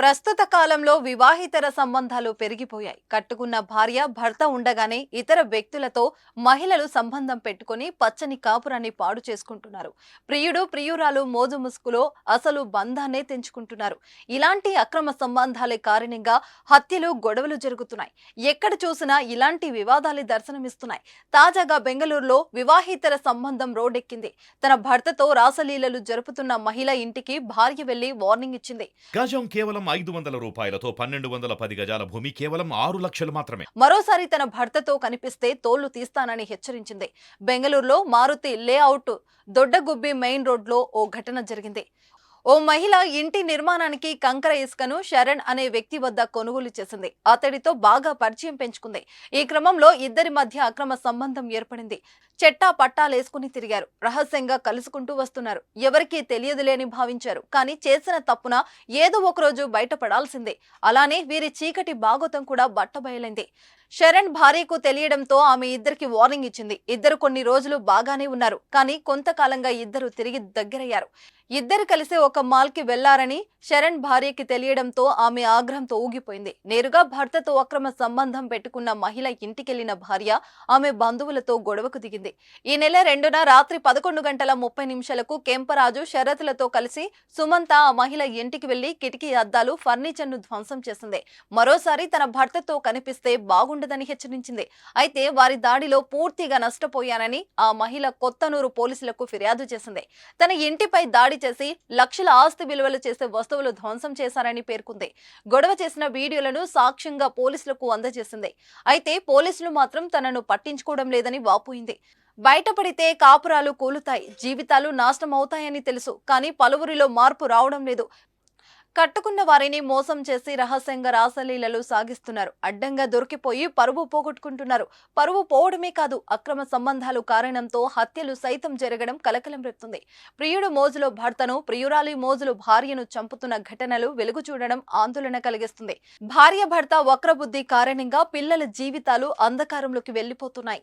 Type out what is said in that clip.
ప్రస్తుత కాలంలో వివాహితర సంబంధాలు పెరిగిపోయాయి. కట్టుకున్న భార్య భర్త ఉండగానే ఇతర వ్యక్తులతో మహిళలు సంబంధం పెట్టుకుని పచ్చని కాపురాన్ని పాడు చేసుకుంటున్నారు. ప్రియుడు ప్రియురాలు మోజు ముసుగులో అసలు బంధాన్నే తెంచుకుంటున్నారు. ఇలాంటి అక్రమ సంబంధాలే కారణంగా హత్యలు గొడవలు జరుగుతున్నాయి. ఎక్కడ చూసినా ఇలాంటి వివాదాలు దర్శనమిస్తున్నాయి. తాజాగా బెంగళూరులో వివాహితర సంబంధం రోడ్డెక్కింది. తన భర్తతో రాసలీలలు జరుపుతున్న మహిళ ఇంటికి భార్య వెళ్లి వార్నింగ్ ఇచ్చింది. గజం కేవలం 500 రూపాయలతో 1210 గజాల భూమి కేవలం 6 లక్షలు మాత్రమే. మరోసారి తన భర్తతో కనిపిస్తే తోళ్లు తీస్తానని హెచ్చరించింది. బెంగళూరులో మారుతి లేఅవుట్ దొడ్డగుబ్బి మెయిన్ రోడ్లో ఓ ఘటన జరిగింది. ఓ మహిళ ఇంటి నిర్మాణానికి కంకర ఇసుకను శరణ్ అనే వ్యక్తి వద్ద కొనుగోలు చేసింది. అతడితో బాగా పరిచయం పెంచుకుంది. ఈ క్రమంలో ఇద్దరి మధ్య అక్రమ సంబంధం ఏర్పడింది. చెట్టా పట్టాలేసుకుని తిరిగారు. రహస్యంగా కలుసుకుంటూ వస్తున్నారు. ఎవరికీ తెలియదులేని భావించారు. కానీ చేసిన తప్పున ఏదో ఒకరోజు బయటపడాల్సిందే. అలానే వీరి చీకటి బాగోతం కూడా బట్టబయలైంది. శరణ్ భార్యకు తెలియడంతో ఆమె ఇద్దరికి వార్నింగ్ ఇచ్చింది. ఇద్దరు కొన్ని రోజులు బాగానే ఉన్నారు. కానీ కొంతకాలంగా ఇద్దరు తిరిగి దగ్గరయ్యారు. ఇద్దరు కలిసి ఒక మాల్ కి వెళ్లారని శరణ్ భార్యకి తెలియడంతో ఆమె ఆగ్రహంతో ఊగిపోయింది. నేరుగా భర్తతో అక్రమ సంబంధం పెట్టుకున్న మహిళ ఇంటికెళ్లిన భార్య ఆమె బంధువులతో గొడవకు దిగింది. ఈ నెల 2న రాత్రి 11:30 కెంపరాజు షరతులతో కలిసి సుమంత ఆ మహిళ ఇంటికి వెళ్లి కిటికీ అద్దాలు ఫర్నిచర్ ను ధ్వంసం చేసింది. మరోసారి తన భర్తతో కనిపిస్తే బాగుండదని హెచ్చరించింది. అయితే వారి దాడిలో పూర్తిగా నష్టపోయానని ఆ మహిళ కొత్తనూరు పోలీసులకు ఫిర్యాదు చేసింది. తన ఇంటిపై దాడి చేసి లక్షల ఆస్తి విలువలు చేసే వస్తువులు ధ్వంసం చేశారని పేర్కొంది. గొడవ చేసిన వీడియోలను సాక్ష్యంగా పోలీసులకు అందజేసింది. అయితే పోలీసులు మాత్రం తనను పట్టించుకోవడం లేదని వాపోయింది. బయటపడితే కాపురాలు కూలుతాయి, జీవితాలు నాశనం అవుతాయని తెలుసు. కానీ పలువురిలో మార్పు రావడం లేదు. కట్టుకున్న వారిని మోసం చేసి రహస్యంగా రాసలీలలు సాగిస్తున్నారు. అడ్డంగా దొరికిపోయి పరువు పోగొట్టుకుంటున్నారు. పరువు పోవడమే కాదు, అక్రమ సంబంధాలు కారణంతో హత్యలు సైతం జరగడం కలకలం రేపుతుంది. ప్రియుడు మోజులో భర్తను, ప్రియురాలి మోజులో భార్యను చంపుతున్న ఘటనలు వెలుగు చూడడం ఆందోళన కలిగిస్తుంది. భార్య భర్త వక్రబుద్ధి కారణంగా పిల్లల జీవితాలు అంధకారంలోకి వెళ్లిపోతున్నాయి.